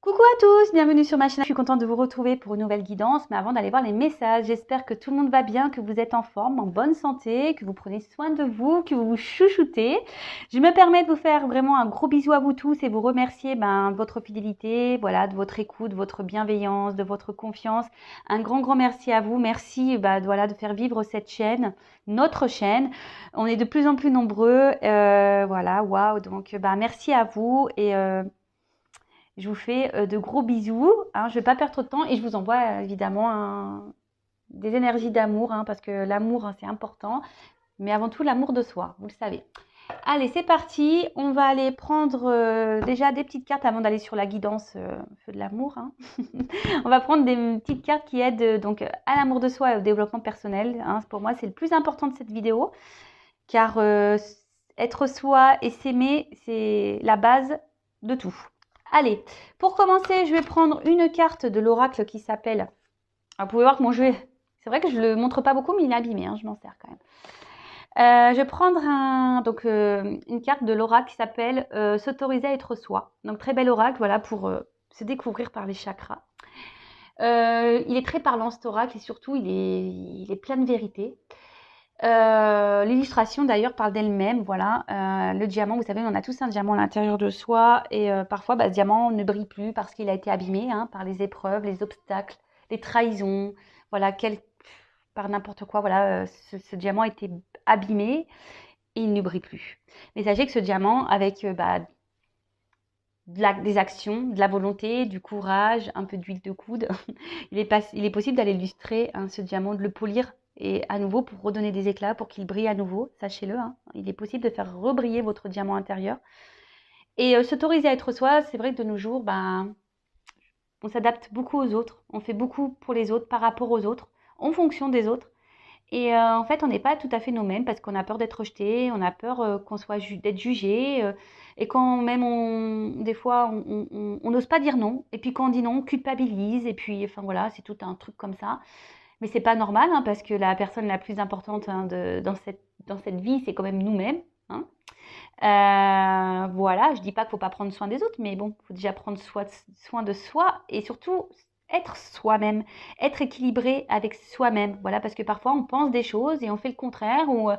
Coucou à tous, bienvenue sur ma chaîne. Je suis contente de vous retrouver pour une nouvelle guidance. Mais avant d'aller voir les messages, j'espère que tout le monde va bien, que vous êtes en forme, en bonne santé, que vous prenez soin de vous, que vous vous chouchoutez. Je me permets de vous faire vraiment un gros bisou à vous tous et vous remercier de votre fidélité, voilà, de votre écoute, de votre bienveillance, de votre confiance. Un grand merci à vous. Merci voilà, de faire vivre cette chaîne, notre chaîne. On est de plus en plus nombreux. Voilà, waouh. Donc merci à vous et je vous fais de gros bisous. Hein, je ne vais pas perdre trop de temps et je vous envoie évidemment des énergies d'amour parce que l'amour, c'est important. Mais avant tout, l'amour de soi, vous le savez. Allez, c'est parti. On va aller prendre déjà des petites cartes avant d'aller sur la guidance feu de l'amour. On va prendre des petites cartes qui aident donc à l'amour de soi et au développement personnel. Pour moi, c'est le plus important de cette vidéo. Car être soi et s'aimer, c'est la base de tout. Allez, pour commencer, je vais prendre une carte de l'oracle qui s'appelle... Vous pouvez voir que mon jeu, c'est vrai que je ne le montre pas beaucoup, mais il est abîmé, je m'en sers quand même. Je vais prendre une carte de l'oracle qui s'appelle S'autoriser à être soi. Donc très bel oracle, voilà, pour se découvrir par les chakras. Il est très parlant cet oracle et surtout il est plein de vérité. L'illustration d'ailleurs parle d'elle-même, voilà. Le diamant, vous savez, on a tous un diamant à l'intérieur de soi et parfois ce diamant ne brille plus parce qu'il a été abîmé par les épreuves, les obstacles, les trahisons, voilà, par n'importe quoi, voilà, ce diamant a été abîmé et il ne brille plus. Mais sachez que ce diamant, avec des actions, de la volonté, du courage, un peu d'huile de coude, il est possible d'aller illustrer ce diamant, de le polir et à nouveau pour redonner des éclats, pour qu'il brille à nouveau, sachez-le. Il est possible de faire rebriller votre diamant intérieur. Et s'autoriser à être soi, c'est vrai que de nos jours, on s'adapte beaucoup aux autres, on fait beaucoup pour les autres, par rapport aux autres, en fonction des autres. Et en fait, on n'est pas tout à fait nous-mêmes parce qu'on a peur d'être rejeté, on a peur d'être jugé. Et quand même, des fois, on n'ose pas dire non. Et puis quand on dit non, on culpabilise. Et puis, enfin voilà, c'est tout un truc comme ça. Mais c'est pas normal parce que la personne la plus importante dans cette vie, c'est quand même nous-mêmes. Voilà, je dis pas qu'il faut pas prendre soin des autres, mais bon, il faut déjà prendre soin de soi et surtout être soi-même, être équilibré avec soi-même. Voilà, parce que parfois on pense des choses et on fait le contraire, ou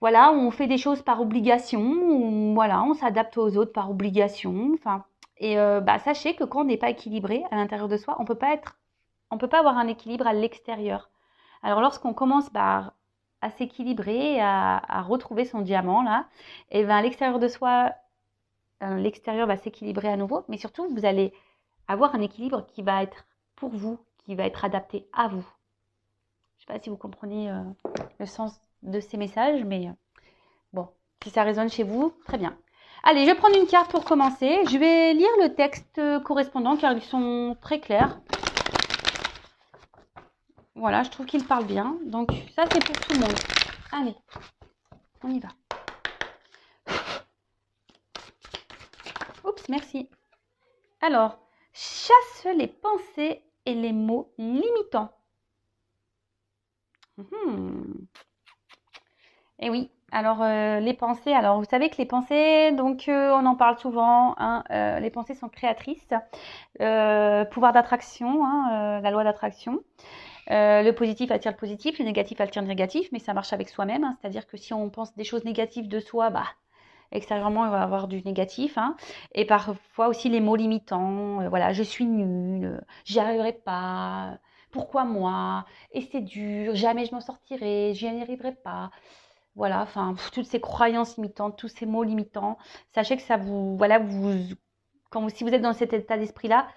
voilà, on fait des choses par obligation, ou voilà, on s'adapte aux autres par obligation. Enfin, et sachez que quand on n'est pas équilibré à l'intérieur de soi, on peut pas avoir un équilibre à l'extérieur. Alors lorsqu'on commence à s'équilibrer, à retrouver son diamant là, et à l'extérieur de soi, l'extérieur va s'équilibrer à nouveau, mais surtout vous allez avoir un équilibre qui va être pour vous, qui va être adapté à vous. Je ne sais pas si vous comprenez le sens de ces messages, mais bon, si ça résonne chez vous, très bien. Allez, je vais prendre une carte pour commencer. Je vais lire le texte correspondant car ils sont très clairs. Voilà, je trouve qu'ils parlent bien. Donc ça, c'est pour tout le monde. Allez, on y va. Oups, merci. Alors, chasse les pensées et les mots limitants. Et oui, alors les pensées, alors vous savez que les pensées, donc on en parle souvent, les pensées sont créatrices, pouvoir d'attraction, la loi d'attraction. Le positif attire le positif, le négatif attire le négatif, mais ça marche avec soi-même, c'est-à-dire que si on pense des choses négatives de soi, extérieurement, il va y avoir du négatif. Et parfois aussi les mots limitants, voilà, je suis nulle, j'y arriverai pas, pourquoi moi, et c'est dur, jamais je m'en sortirai, j'y arriverai pas. Voilà, enfin, toutes ces croyances limitantes, tous ces mots limitants, sachez que ça vous, voilà, si vous êtes dans cet état d'esprit-là,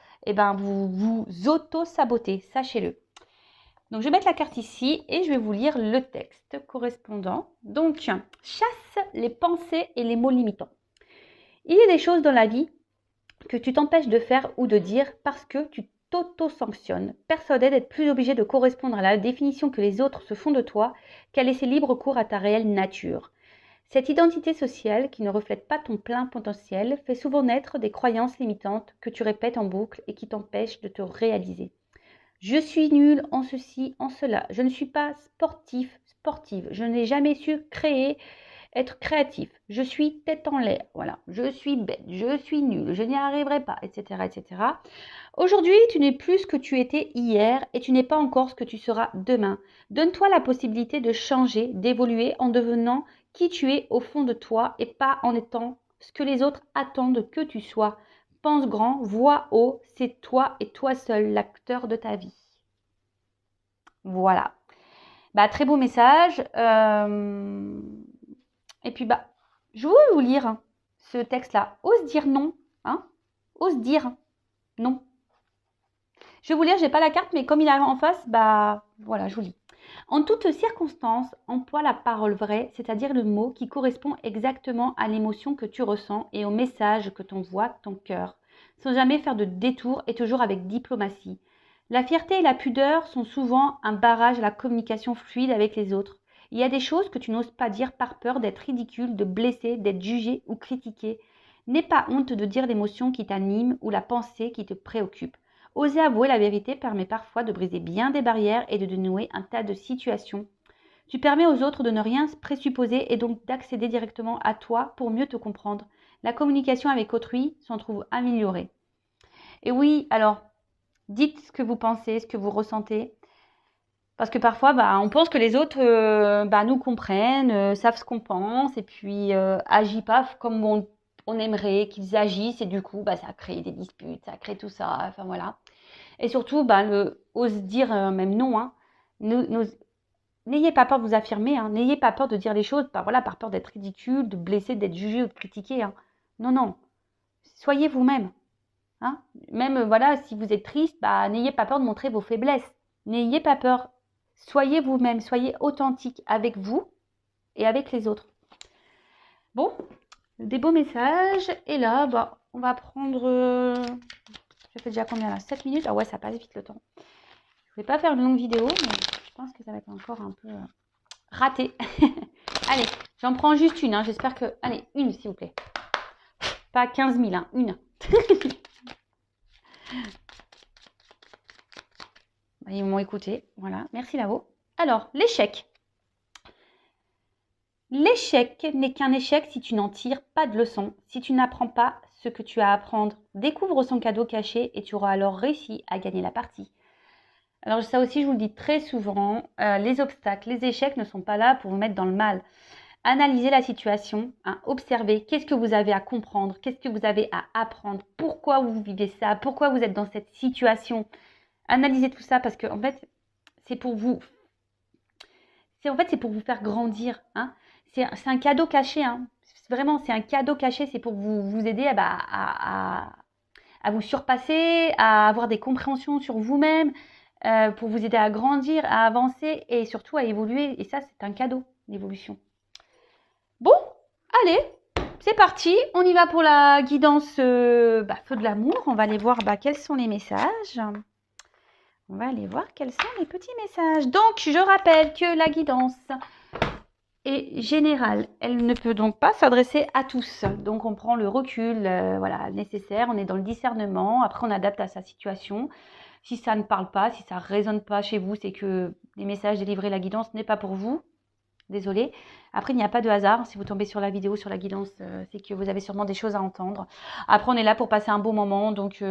vous vous auto-sabotez, sachez-le. Donc, je vais mettre la carte ici et je vais vous lire le texte correspondant. Donc, chasse les pensées et les mots limitants. Il y a des choses dans la vie que tu t'empêches de faire ou de dire parce que tu t'auto-sanctionnes, persuadé d'être plus obligé de correspondre à la définition que les autres se font de toi qu'à laisser libre cours à ta réelle nature. Cette identité sociale qui ne reflète pas ton plein potentiel fait souvent naître des croyances limitantes que tu répètes en boucle et qui t'empêchent de te réaliser. Je suis nulle en ceci, en cela. Je ne suis pas sportive. Je n'ai jamais su créer être créatif. Je suis tête en l'air, voilà. Je suis bête, je suis nulle, je n'y arriverai pas, etc., etc. Aujourd'hui, tu n'es plus ce que tu étais hier et tu n'es pas encore ce que tu seras demain. Donne-toi la possibilité de changer, d'évoluer en devenant qui tu es au fond de toi et pas en étant ce que les autres attendent que tu sois. Pense grand, vois haut, c'est toi et toi seul l'acteur de ta vie. Voilà. Bah, très beau message. Et puis, bah, je veux vous lire ce texte-là. Ose dire non. Hein? Ose dire non. Je vais vous lire, j'ai pas la carte, mais comme il est en face, bah voilà, je vous lis. En toutes circonstances, emploie la parole vraie, c'est-à-dire le mot qui correspond exactement à l'émotion que tu ressens et au message que t'envoie ton cœur, sans jamais faire de détour et toujours avec diplomatie. La fierté et la pudeur sont souvent un barrage à la communication fluide avec les autres. Il y a des choses que tu n'oses pas dire par peur d'être ridicule, de blesser, d'être jugé ou critiqué. N'aie pas honte de dire l'émotion qui t'anime ou la pensée qui te préoccupe. Oser avouer la vérité permet parfois de briser bien des barrières et de dénouer un tas de situations. Tu permets aux autres de ne rien présupposer et donc d'accéder directement à toi pour mieux te comprendre. La communication avec autrui s'en trouve améliorée. Et oui, alors, dites ce que vous pensez, ce que vous ressentez. Parce que parfois, on pense que les autres nous comprennent, savent ce qu'on pense et puis agissent pas comme on aimerait qu'ils agissent. Et du coup, ça crée des disputes, ça crée tout ça. Enfin voilà. Et surtout, ose dire même non. Hein. N'ayez pas peur de vous affirmer. Hein. N'ayez pas peur de dire les choses par peur d'être ridicule, de blesser, d'être jugé ou de critiquer. Hein. Non, non. Soyez vous-même. Hein. Même, si vous êtes triste, n'ayez pas peur de montrer vos faiblesses. N'ayez pas peur. Soyez vous-même. Soyez authentique avec vous et avec les autres. Bon, des beaux messages. Et là, on va prendre... Ça fait déjà combien là? 7 minutes? Ah ouais, ça passe vite le temps. Je ne vais pas faire une longue vidéo, mais je pense que ça va être encore un peu raté. Allez, j'en prends juste une. Hein. J'espère que... Allez, une s'il vous plaît. Pas 15 000, hein, une. Ils m'ont écouté. Voilà, merci là-haut. Alors, l'échec. L'échec n'est qu'un échec si tu n'en tires pas de leçon, si tu n'apprends pas ce que tu as à apprendre. Découvre son cadeau caché et tu auras alors réussi à gagner la partie. Alors ça aussi, je vous le dis très souvent, les obstacles, les échecs ne sont pas là pour vous mettre dans le mal. Analysez la situation, hein, observez qu'est-ce que vous avez à comprendre, qu'est-ce que vous avez à apprendre, pourquoi vous vivez ça, pourquoi vous êtes dans cette situation. Analysez tout ça parce que en fait, c'est pour vous. C'est pour vous faire grandir. Hein. C'est un cadeau caché. Hein. Vraiment, c'est un cadeau caché. C'est pour vous aider à vous surpasser, à avoir des compréhensions sur vous-même, pour vous aider à grandir, à avancer et surtout à évoluer. Et ça, c'est un cadeau, l'évolution. Bon, allez, c'est parti. On y va pour la guidance feu de l'amour. On va aller voir quels sont les messages. On va aller voir quels sont les petits messages. Donc, je rappelle que la guidance est générale. Elle ne peut donc pas s'adresser à tous. Donc, on prend le recul nécessaire. On est dans le discernement. Après, on adapte à sa situation. Si ça ne parle pas, si ça ne résonne pas chez vous, c'est que les messages délivrés, la guidance n'est pas pour vous. Désolée. Après, il n'y a pas de hasard. Si vous tombez sur la vidéo, sur la guidance, c'est que vous avez sûrement des choses à entendre. Après, on est là pour passer un beau moment. Donc,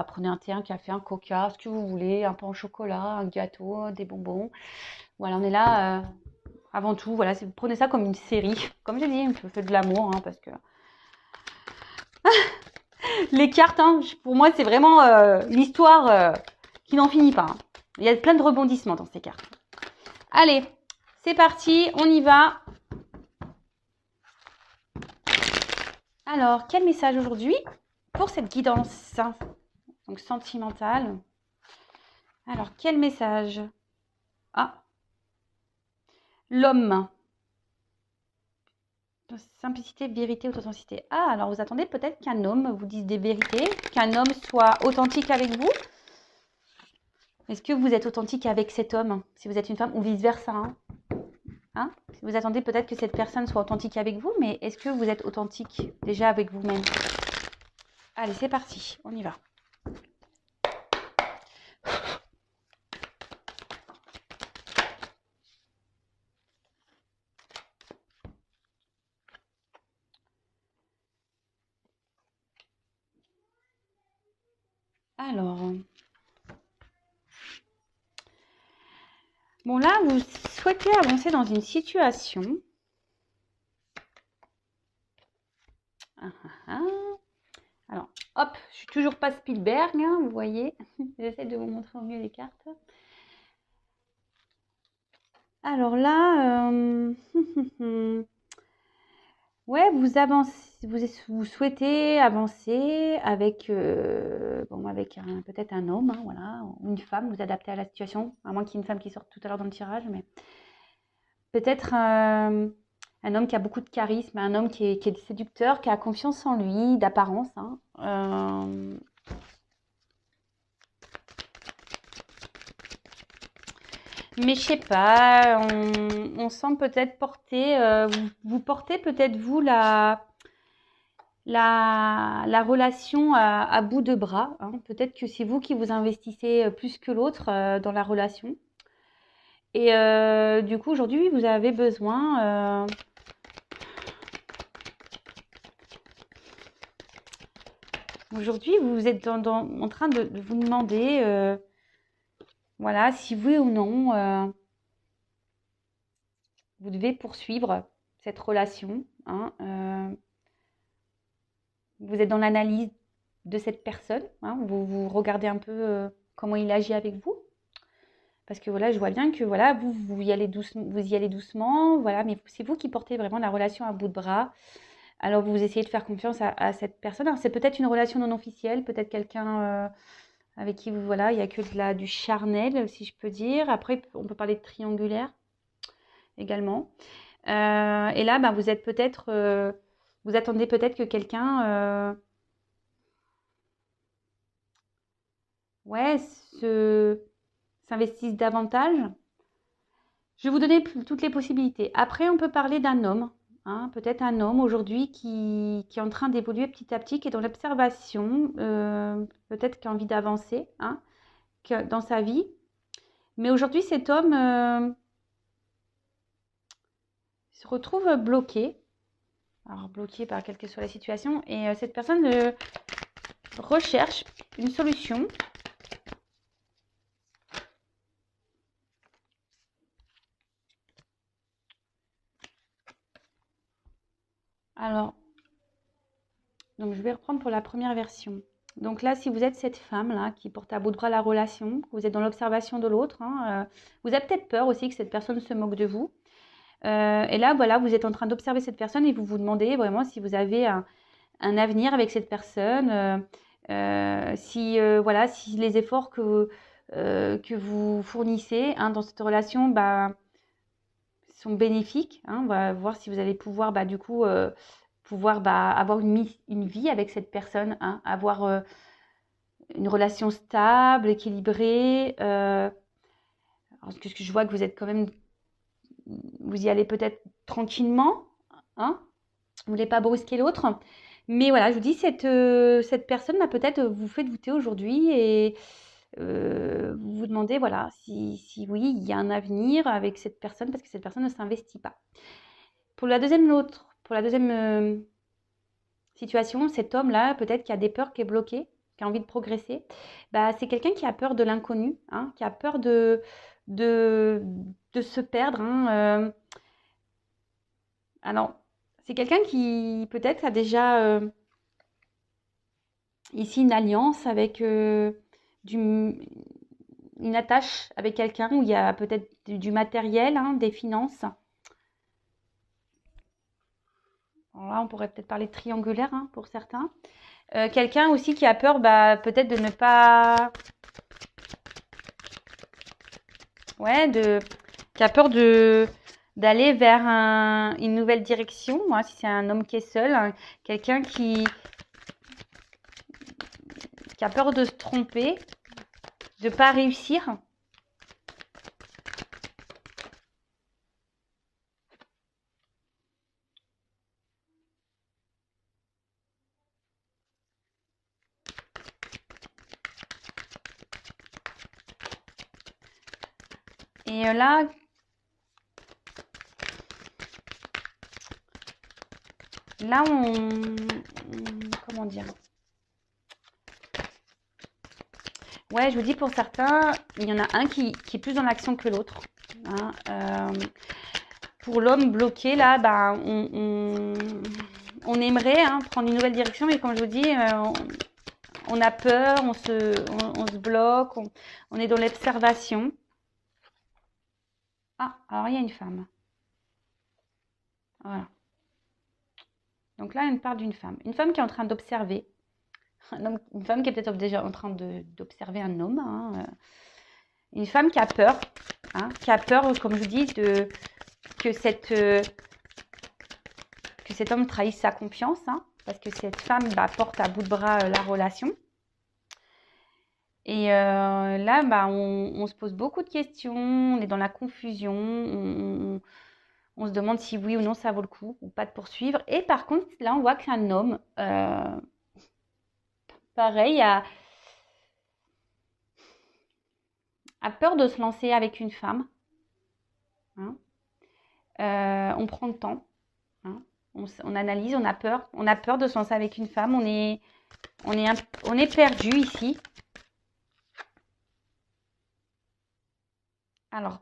prenez un thé, un café, un coca, ce que vous voulez, un pain au chocolat, un gâteau, des bonbons. Voilà, on est là avant tout. Voilà, prenez ça comme une série. Comme j'ai dit, je fais de l'amour, parce que... Les cartes, pour moi, c'est vraiment une histoire qui n'en finit pas. Hein. Il y a plein de rebondissements dans ces cartes. Allez, c'est parti, on y va. Alors, quel message aujourd'hui pour cette guidance donc sentimentale? Alors, quel message? Ah, l'homme. Simplicité, vérité, authenticité. Ah, alors vous attendez peut-être qu'un homme vous dise des vérités, qu'un homme soit authentique avec vous. Est-ce que vous êtes authentique avec cet homme, si vous êtes une femme, ou vice-versa Vous attendez peut-être que cette personne soit authentique avec vous, mais est-ce que vous êtes authentique déjà avec vous-même? Allez, c'est parti, on y va. Alors, bon là, vous souhaitez avancer dans une situation. Alors, hop, je suis toujours pas Spielberg, hein, vous voyez. J'essaie de vous montrer au mieux les cartes. Alors là, ouais, vous avancez, vous souhaitez avancer avec, bon, avec peut-être un homme, hein, voilà, ou une femme, vous adaptez à la situation, à moins qu'il y ait une femme qui sorte tout à l'heure dans le tirage, mais peut-être un homme qui a beaucoup de charisme, un homme qui est séducteur, qui a confiance en lui, d'apparence, hein. Mais je sais pas, on sent peut-être porter, vous portez peut-être vous la relation à bout de bras, hein. Peut-être que c'est vous qui vous investissez plus que l'autre dans la relation. Et du coup, aujourd'hui, vous avez besoin. Aujourd'hui, vous êtes en train de vous demander, voilà, si oui ou non, vous devez poursuivre cette relation, hein. Vous êtes dans l'analyse de cette personne, hein. Vous regardez un peu comment il agit avec vous. Parce que voilà, je vois bien que voilà, vous y allez doucement, voilà, mais c'est vous qui portez vraiment la relation à bout de bras. Alors vous essayez de faire confiance à cette personne. Alors c'est peut-être une relation non officielle, peut-être quelqu'un avec qui vous voilà, il n'y a que du charnel, si je peux dire. Après, on peut parler de triangulaire également. Et là, bah, vous êtes peut-être, vous attendez peut-être que quelqu'un, ouais, s'investisse davantage. Je vais vous donner toutes les possibilités. Après, on peut parler d'un homme, hein, peut-être un homme aujourd'hui qui est en train d'évoluer petit à petit, qui est dans l'observation, peut-être qui a envie d'avancer, hein, dans sa vie. Mais aujourd'hui, cet homme se retrouve bloqué. Alors, bloqué par quelle que soit la situation. Et cette personne recherche une solution. Alors, donc je vais reprendre pour la première version. Donc là, si vous êtes cette femme-là qui porte à bout de bras la relation, vous êtes dans l'observation de l'autre, hein, vous avez peut-être peur aussi que cette personne se moque de vous. Et là, voilà, vous êtes en train d'observer cette personne et vous vous demandez vraiment si vous avez un avenir avec cette personne, si, voilà, si les efforts que vous fournissez, hein, dans cette relation bah, sont bénéfiques, hein. On va voir si vous allez pouvoir du coup pouvoir avoir une vie avec cette personne, hein, avoir une relation stable, équilibrée. Parce que je vois que vous êtes quand même, vous y allez peut-être tranquillement, hein, vous ne voulez pas brusquer l'autre. Mais voilà, je vous dis, cette personne, peut-être vous fait douter aujourd'hui et vous vous demandez, voilà, si oui, il y a un avenir avec cette personne parce que cette personne ne s'investit pas. Pour la deuxième situation, cet homme-là, peut-être qui a des peurs, qui est bloqué, qui a envie de progresser, bah, c'est quelqu'un qui a peur de l'inconnu, hein, qui a peur de, de se perdre, hein. Alors, c'est quelqu'un qui peut-être a déjà ici une alliance avec une attache avec quelqu'un où il y a peut-être du matériel, hein, des finances. Alors là, on pourrait peut-être parler de triangulaire, hein, pour certains. Quelqu'un aussi qui a peur peut-être de ne pas... Ouais, qui a peur d'aller vers une nouvelle direction. Moi, si c'est un homme qui est seul, hein, quelqu'un qui a peur de se tromper, de ne pas réussir. Et là, comment dire? Ouais, je vous dis, pour certains, il y en a un qui est plus dans l'action que l'autre. Hein. Pour l'homme bloqué, là, bah, on aimerait prendre une nouvelle direction, mais comme je vous dis, on a peur, on se bloque, on est dans l'observation. Ah, alors il y a une femme. Voilà. Donc là, on parle d'une femme. Une femme qui est en train d'observer. Une femme qui est peut-être déjà en train d'observer un homme. Une femme qui a peur. Qui a peur, comme je vous dis, que cet homme trahisse sa confiance. Parce que cette femme porte à bout de bras la relation. Et là, on se pose beaucoup de questions. On est dans la confusion. On se demande si oui ou non ça vaut le coup ou pas de poursuivre. Et par contre, là, on voit qu'un homme, pareil, a peur de se lancer avec une femme. Hein. On prend le temps. Hein. On analyse, on a peur. On a peur de se lancer avec une femme. On est perdu ici. Alors,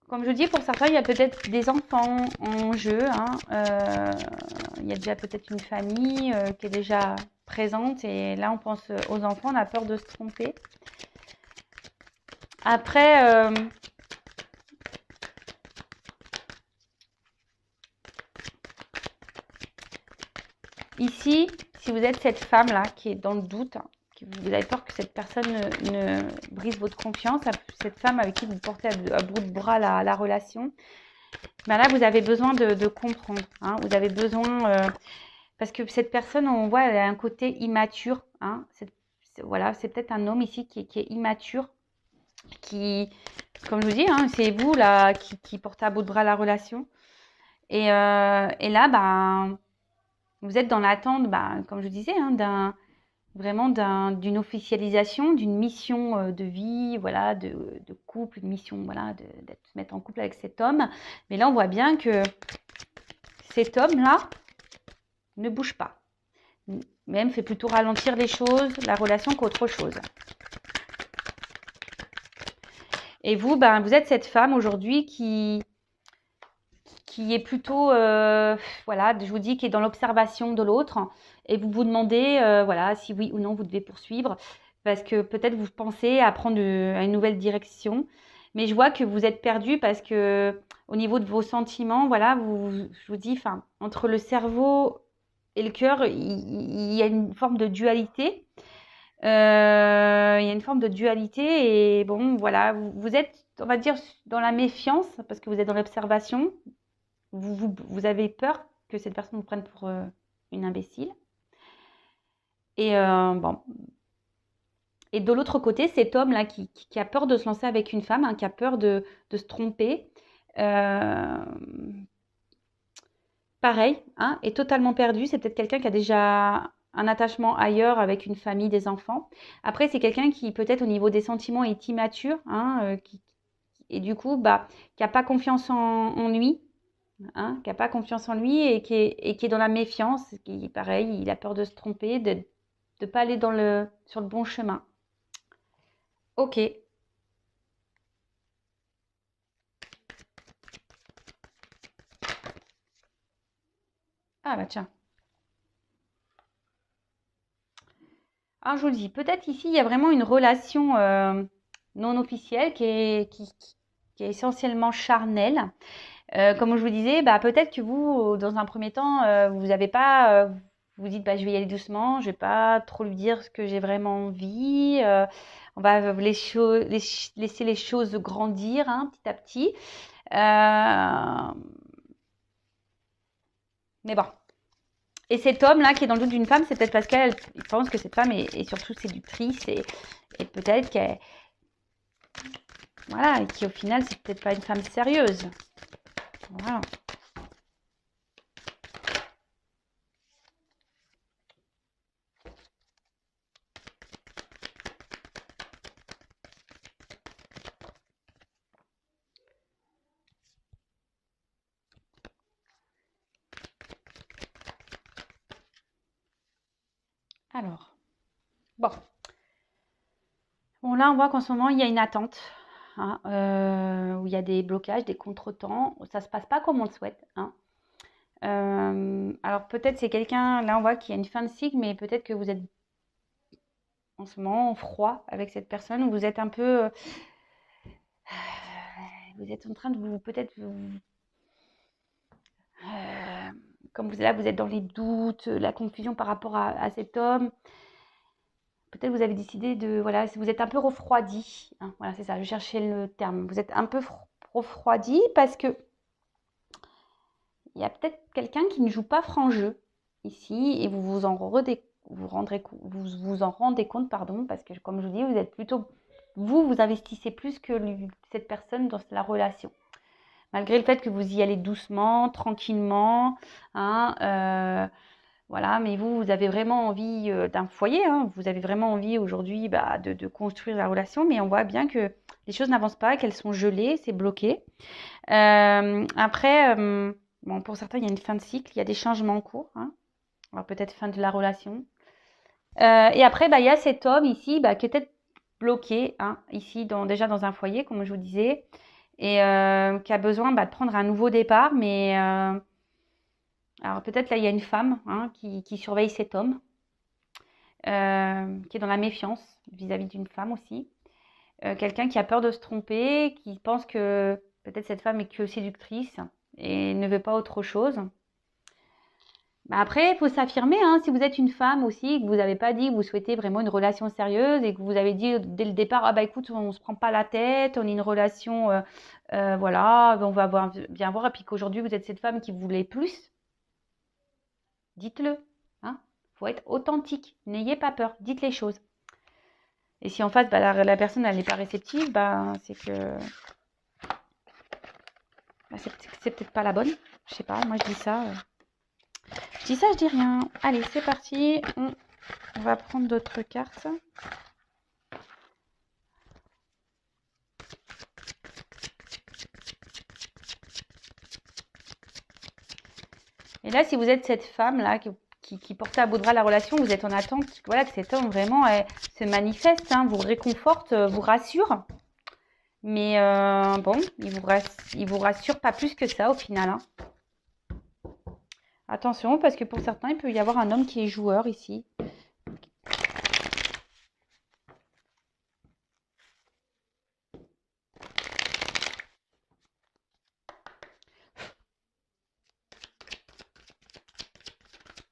comme je dis, pour certains, il y a peut-être des enfants en jeu. Il y a déjà peut-être une famille qui est déjà présente. Et là, on pense aux enfants. On a peur de se tromper. Après, ici, si vous êtes cette femme-là qui est dans le doute, vous avez peur que cette personne ne brise votre confiance, cette femme avec qui vous portez à bout de bras la relation, là, vous avez besoin de comprendre. Vous avez besoin, parce que cette personne, on voit, elle a un côté immature. Voilà, c'est peut-être un homme ici qui est immature, qui, comme je vous dis, c'est vous là qui portez à bout de bras la relation. Et là, vous êtes dans l'attente, comme je disais, d'une officialisation, d'une mission de vie, voilà, de couple, une mission, voilà, de se mettre en couple avec cet homme. Mais là, on voit bien que cet homme-là ne bouge pas. Même fait plutôt ralentir les choses, la relation qu'autre chose. Et vous, vous êtes cette femme aujourd'hui qui est plutôt, voilà, je vous dis, qui est dans l'observation de l'autre. Et vous vous demandez, voilà, si oui ou non vous devez poursuivre. Parce que peut-être vous pensez à prendre à une nouvelle direction. Mais je vois que vous êtes perdu parce que au niveau de vos sentiments, voilà, je vous dis, entre le cerveau et le cœur, il y a une forme de dualité. Il y a une forme de dualité et bon, voilà, vous êtes, on va dire, dans la méfiance parce que vous êtes dans l'observation. Vous avez peur que cette personne vous prenne pour une imbécile. Et bon. Et de l'autre côté, cet homme-là qui a peur de se lancer avec une femme, qui a peur de se tromper, pareil, est totalement perdu. C'est peut-être quelqu'un qui a déjà un attachement ailleurs avec une famille, des enfants. Après, c'est quelqu'un qui peut-être au niveau des sentiments est immature, et du coup, qui n'a pas confiance en lui. Qui n'a pas confiance en lui et qui est dans la méfiance, qui pareil, il a peur de se tromper, de ne pas aller sur le bon chemin. Ok. Ah bah tiens. Alors je vous le dis, peut-être ici il y a vraiment une relation non officielle qui est essentiellement charnelle. Comme je vous disais, peut-être que vous, dans un premier temps, vous n'avez pas, vous dites, je vais y aller doucement, je vais pas trop lui dire ce que j'ai vraiment envie. On va laisser les choses grandir petit à petit. Mais bon. Et cet homme-là qui est dans le doute d'une femme, c'est peut-être parce qu'elle pense que cette femme est surtout séductrice et peut-être qu'elle, voilà, et qui au final, c'est peut-être pas une femme sérieuse. Voilà. Alors, Bon. Bon, là, on voit qu'en ce moment, il y a une attente, hein, où il y a des blocages, des contretemps. Ça se passe pas comme on le souhaite, hein. Alors peut-être c'est quelqu'un, là on voit qu'il y a une fin de cycle, mais peut-être que vous êtes en ce moment en froid avec cette personne, ou vous êtes un peu, vous êtes en train de vous, peut-être, comme vous là, vous êtes dans les doutes, la confusion par rapport à cet homme. Peut-être vous avez décidé de, voilà, vous êtes un peu refroidi, hein, voilà, c'est ça, je cherchais le terme. Vous êtes un peu refroidi parce que il y a peut-être quelqu'un qui ne joue pas franc jeu ici et vous en rendez compte, pardon, parce que comme je vous dis, vous êtes plutôt, vous investissez plus que cette personne dans la relation. Malgré le fait que vous y allez doucement, tranquillement, hein, voilà, mais vous avez vraiment envie d'un foyer, hein, vous avez vraiment envie aujourd'hui de construire la relation, mais on voit bien que les choses n'avancent pas, qu'elles sont gelées, c'est bloqué. Après, bon, pour certains, il y a une fin de cycle, il y a des changements en cours, hein. Alors peut-être fin de la relation. Et après, il y a cet homme ici qui est peut-être bloqué, hein, ici, déjà dans un foyer, comme je vous disais, et qui a besoin de prendre un nouveau départ. Mais alors peut-être là, il y a une femme, hein, qui surveille cet homme, qui est dans la méfiance vis-à-vis d'une femme aussi. Quelqu'un qui a peur de se tromper, qui pense que peut-être cette femme est que séductrice et ne veut pas autre chose. Après, il faut s'affirmer, hein, si vous êtes une femme aussi, que vous n'avez pas dit que vous souhaitez vraiment une relation sérieuse et que vous avez dit dès le départ, ah écoute, on ne se prend pas la tête, on est une relation, voilà, on va bien voir, et puis qu'aujourd'hui vous êtes cette femme qui voulait plus, dites-le, hein. Faut être authentique, n'ayez pas peur, dites les choses. Et si en face, la personne elle n'est pas réceptive, c'est que c'est peut-être pas la bonne. Je sais pas, moi je dis ça. Je dis ça, je dis rien. Allez, c'est parti. On va prendre d'autres cartes. Et là, si vous êtes cette femme-là qui portait à bout de bras la relation, vous êtes en attente, voilà, que cet homme vraiment se manifeste, hein, vous réconforte, vous rassure. Mais bon, il vous rassure pas plus que ça au final, hein. Attention, parce que pour certains, il peut y avoir un homme qui est joueur ici.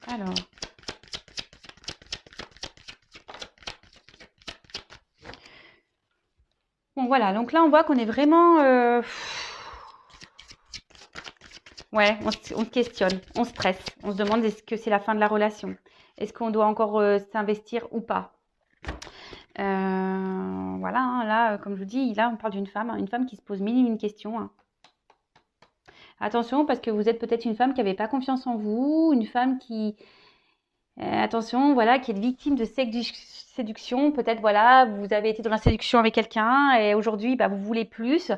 Alors. Bon, voilà. Donc là, on voit qu'on est vraiment... Ouais, on se questionne, on stresse. On se demande est-ce que c'est la fin de la relation? Est-ce qu'on doit encore s'investir ou pas? Voilà, hein, là, comme je vous dis, là, on parle d'une femme, hein, une femme qui se pose mille et une questions, hein. Attention, parce que vous êtes peut-être une femme qui n'avait pas confiance en vous, une femme qui... attention, voilà, qui est victime de séduction. Peut-être, voilà, vous avez été dans la séduction avec quelqu'un et aujourd'hui, vous voulez plus.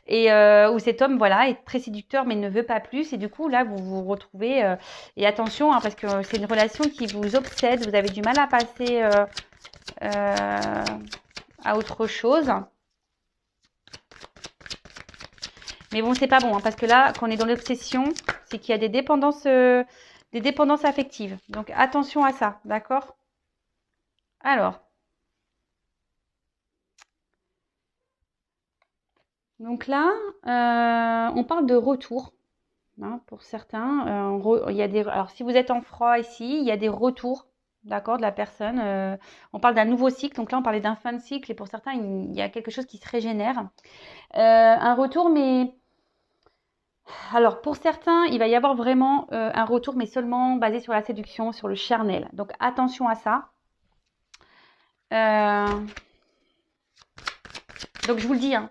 Et où cet homme, voilà, est très séducteur mais ne veut pas plus. Et du coup, là, vous vous retrouvez... et attention, hein, parce que c'est une relation qui vous obsède. Vous avez du mal à passer à autre chose. Mais bon, c'est pas bon, hein, parce que là, quand on est dans l'obsession, c'est qu'il y a des dépendances affectives. Donc, attention à ça, d'accord? Alors. Donc là, on parle de retour, hein, pour certains. Il y a alors, si vous êtes en froid ici, il y a des retours, d'accord, de la personne. On parle d'un nouveau cycle. Donc là, on parlait d'un fin de cycle. Et pour certains, il y a quelque chose qui se régénère. Un retour, mais... Alors, pour certains, il va y avoir vraiment un retour, mais seulement basé sur la séduction, sur le charnel. Donc, attention à ça. Donc, je vous le dis, hein,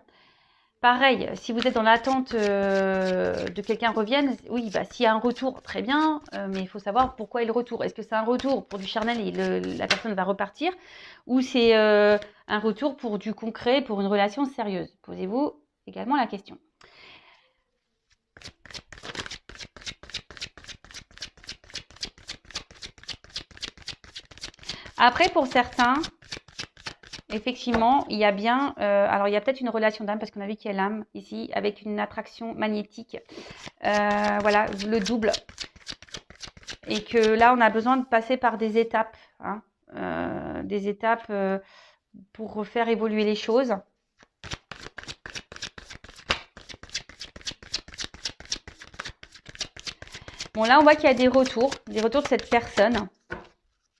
pareil, si vous êtes dans l'attente de quelqu'un revienne, oui, s'il y a un retour, très bien, mais il faut savoir pourquoi est le retour. Est-ce que c'est un retour pour du charnel et la personne va repartir, ou c'est un retour pour du concret, pour une relation sérieuse? Posez-vous également la question. Après, pour certains, effectivement, il y a bien... alors, il y a peut-être une relation d'âme, parce qu'on a vu qu'il y a l'âme ici, avec une attraction magnétique. Voilà, le double. Et que là, on a besoin de passer par des étapes. Hein, des étapes pour faire évoluer les choses. Bon, là, on voit qu'il y a des retours de cette personne.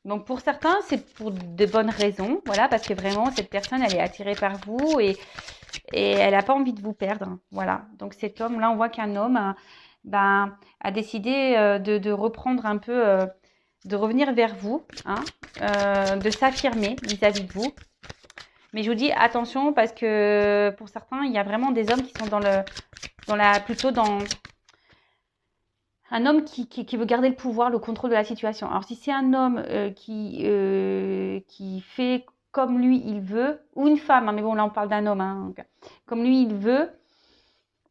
Donc, pour certains, c'est pour de bonnes raisons. Voilà, parce que vraiment, cette personne, elle est attirée par vous et elle n'a pas envie de vous perdre. Voilà. Donc, cet homme, là, on voit qu'un homme a décidé de reprendre un peu, de revenir vers vous, hein, de s'affirmer vis-à-vis de vous. Mais je vous dis attention parce que pour certains, il y a vraiment des hommes qui sont plutôt dans un homme qui veut garder le pouvoir, le contrôle de la situation. Alors si c'est un homme qui fait comme lui il veut, ou une femme, hein, mais bon là on parle d'un homme, hein, donc, comme lui il veut,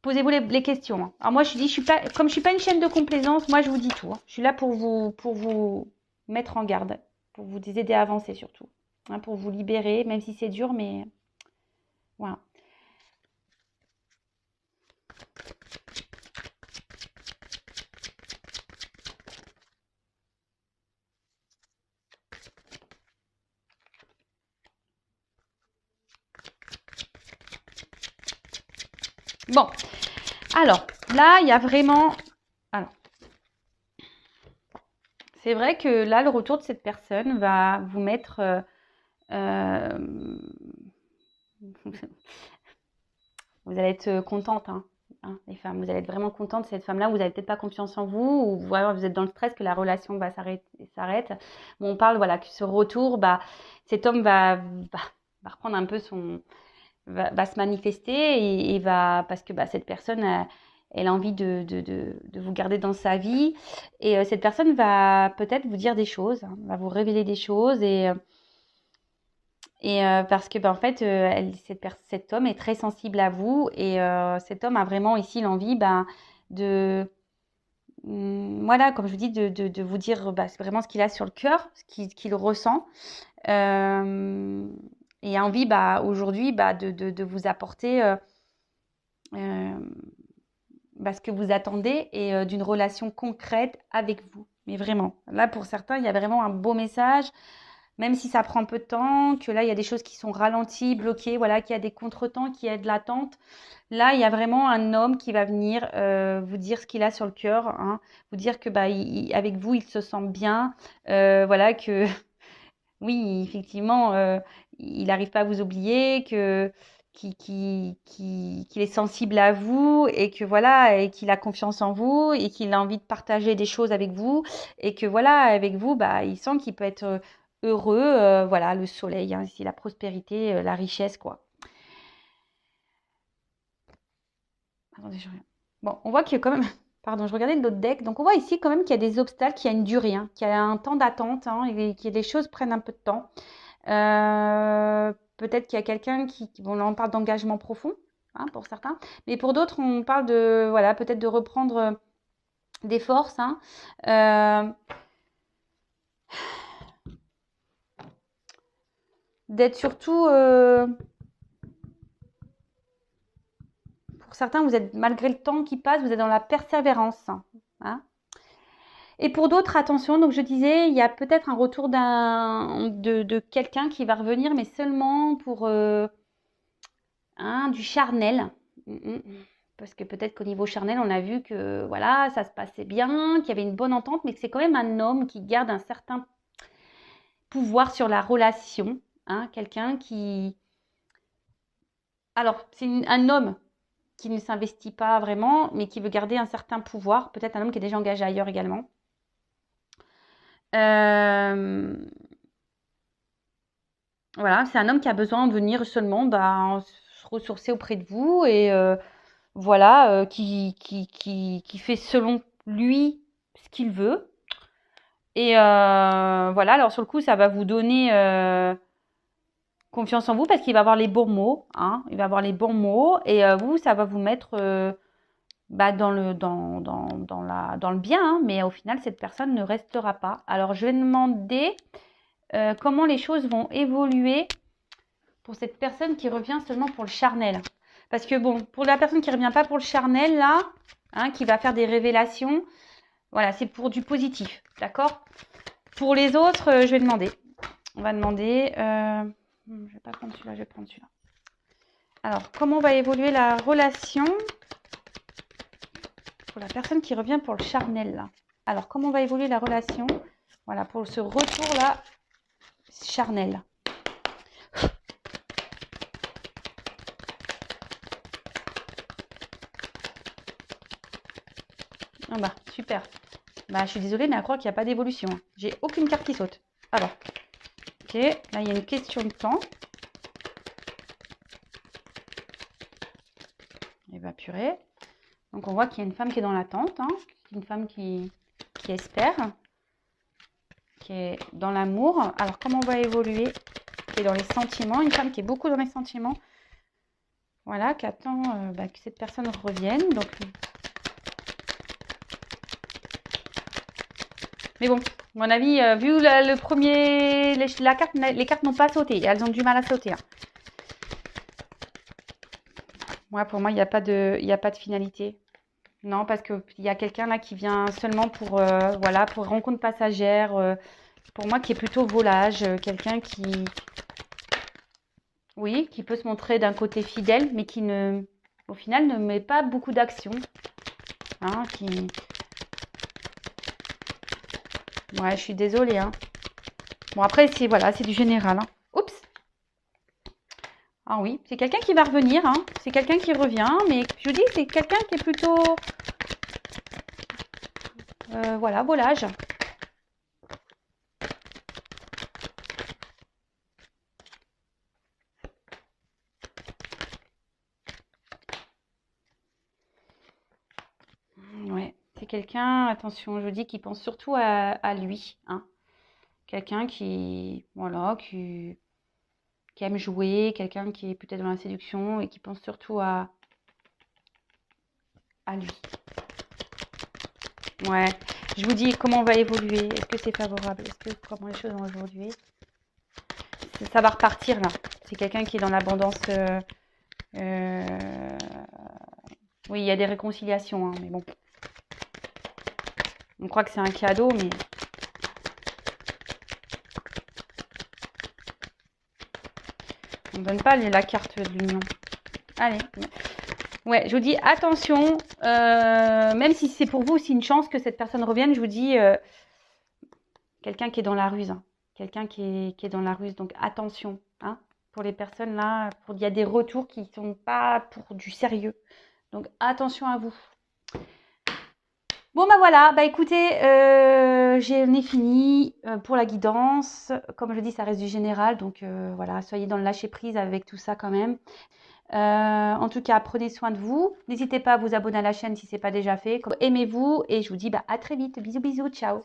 posez-vous les questions. Hein. Alors moi je dis, comme je suis pas une chaîne de complaisance, moi je vous dis tout. Hein. Je suis là pour vous mettre en garde, pour vous aider à avancer surtout, hein, pour vous libérer, même si c'est dur, mais voilà. Bon, alors là, il y a vraiment... Alors, c'est vrai que là, le retour de cette personne va vous mettre... vous allez être contente, hein, les femmes. Vous allez être vraiment contente de cette femme-là. Vous n'avez peut-être pas confiance en vous ou voilà, vous êtes dans le stress que la relation s'arrête. Bon, on parle voilà, que ce retour, cet homme va reprendre un peu va se manifester et va... Parce que cette personne... elle a envie de vous garder dans sa vie. Et cette personne va peut-être vous dire des choses, hein, va vous révéler des choses. Parce que en fait, cet homme est très sensible à vous. Et cet homme a vraiment ici l'envie de... voilà, comme je vous dis, de vous dire c'est vraiment ce qu'il a sur le cœur, ce qu'il ressent. Et a envie aujourd'hui de vous apporter... ce que vous attendez et d'une relation concrète avec vous. Mais vraiment, là pour certains, il y a vraiment un beau message, même si ça prend peu de temps, que là il y a des choses qui sont ralenties, bloquées, voilà, qu'il y a des contretemps, qu'il y a de l'attente. Là, il y a vraiment un homme qui va venir vous dire ce qu'il a sur le cœur, hein, vous dire que avec vous, il se sent bien, voilà, que oui, effectivement, il n'arrive pas à vous oublier, qu'il est sensible à vous et que voilà, et qu'il a confiance en vous et qu'il a envie de partager des choses avec vous et que voilà, avec vous, il sent qu'il peut être heureux, voilà, le soleil, hein, ici, la prospérité, la richesse, quoi. Attendez, je reviens. Bon, on voit qu'il y a quand même... Pardon, je regardais l'autre deck. Donc, on voit ici quand même qu'il y a des obstacles, qu'il y a une durée, hein, qu'il y a un temps d'attente, hein, et que les choses prennent un peu de temps. Peut-être qu'il y a quelqu'un bon, là, on parle d'engagement profond, hein, pour certains. Mais pour d'autres, on parle de, voilà, peut-être de reprendre des forces, hein. D'être surtout... pour certains, vous êtes, malgré le temps qui passe, vous êtes dans la persévérance, hein. Et pour d'autres, attention, donc je disais, il y a peut-être un retour de quelqu'un qui va revenir, mais seulement pour du charnel. Parce que peut-être qu'au niveau charnel, on a vu que voilà, ça se passait bien, qu'il y avait une bonne entente, mais que c'est quand même un homme qui garde un certain pouvoir sur la relation. Hein, quelqu'un qui... Alors, c'est un homme qui ne s'investit pas vraiment, mais qui veut garder un certain pouvoir. Peut-être un homme qui est déjà engagé ailleurs également. Voilà, c'est un homme qui a besoin de venir seulement se ressourcer auprès de vous et voilà, qui fait selon lui ce qu'il veut. Et voilà, alors sur le coup, ça va vous donner confiance en vous parce qu'il va avoir les bons mots. Hein, il va avoir les bons mots et vous, ça va vous mettre dans le bien. Hein, mais au final, cette personne ne restera pas. Alors, je vais demander comment les choses vont évoluer pour cette personne qui revient seulement pour le charnel. Parce que bon, pour la personne qui ne revient pas pour le charnel, là, hein, qui va faire des révélations, voilà, c'est pour du positif, d'accord? Pour les autres, je vais demander. On va demander... je ne vais pas prendre celui-là, je vais prendre celui-là. Alors, comment va évoluer la relation pour la personne qui revient pour le charnel, là? Alors, comment va évoluer la relation, voilà, pour ce retour-là, charnel? Ah bah, super. Bah, je suis désolée, mais à croire qu'il n'y a pas d'évolution. J'ai aucune carte qui saute. Alors, ok, là, il y a une question de temps. Et bah, purée. Donc, on voit qu'il y a une femme qui est dans l'attente, hein. Une femme qui espère, qui est dans l'amour. Alors, comment on va évoluer? Qui est dans les sentiments. Une femme qui est beaucoup dans les sentiments. Voilà, qui attend que cette personne revienne. Donc, mais bon, à mon avis, vu le premier, les cartes n'ont pas sauté. Elles ont du mal à sauter. Hein. Ouais, pour moi, il n'y a pas de finalité. Non, parce qu'il y a quelqu'un là qui vient seulement pour, voilà, pour rencontre passagère. Pour moi, qui est plutôt volage. Quelqu'un qui, oui, qui peut se montrer d'un côté fidèle, mais qui ne, au final, ne met pas beaucoup d'action. Hein, ouais, je suis désolée. Hein. Bon, après, c'est voilà, c'est du général. Hein. Oups. Ah oui, c'est quelqu'un qui va revenir. Hein. C'est quelqu'un qui revient. Mais je vous dis, c'est quelqu'un qui est plutôt... voilà, volage. Ouais, c'est quelqu'un, attention, je vous dis, qui pense surtout à lui. Hein. Quelqu'un qui, voilà, qui aime jouer, quelqu'un qui est peut-être dans la séduction et qui pense surtout à lui. Ouais, je vous dis comment on va évoluer. Est-ce que c'est favorable? Comment les choses vont évoluer? Ça va repartir là. C'est quelqu'un qui est dans l'abondance. Oui, il y a des réconciliations, hein, mais bon. On croit que c'est un cadeau, mais... on ne donne pas la carte de l'union. Allez. Ouais, je vous dis attention, même si c'est pour vous aussi une chance que cette personne revienne, je vous dis quelqu'un qui est dans la ruse. Hein. Quelqu'un qui est dans la ruse, donc attention. Hein, pour les personnes là, il y a des retours qui ne sont pas pour du sérieux. Donc attention à vous. Bon bah voilà, bah écoutez, j'en ai fini pour la guidance. Comme je dis, ça reste du général, donc voilà, soyez dans le lâcher prise avec tout ça quand même. En tout cas, prenez soin de vous. N'hésitez pas à vous abonner à la chaîne si ce n'est pas déjà fait. Aimez-vous et je vous dis à très vite. Bisous, bisous, ciao.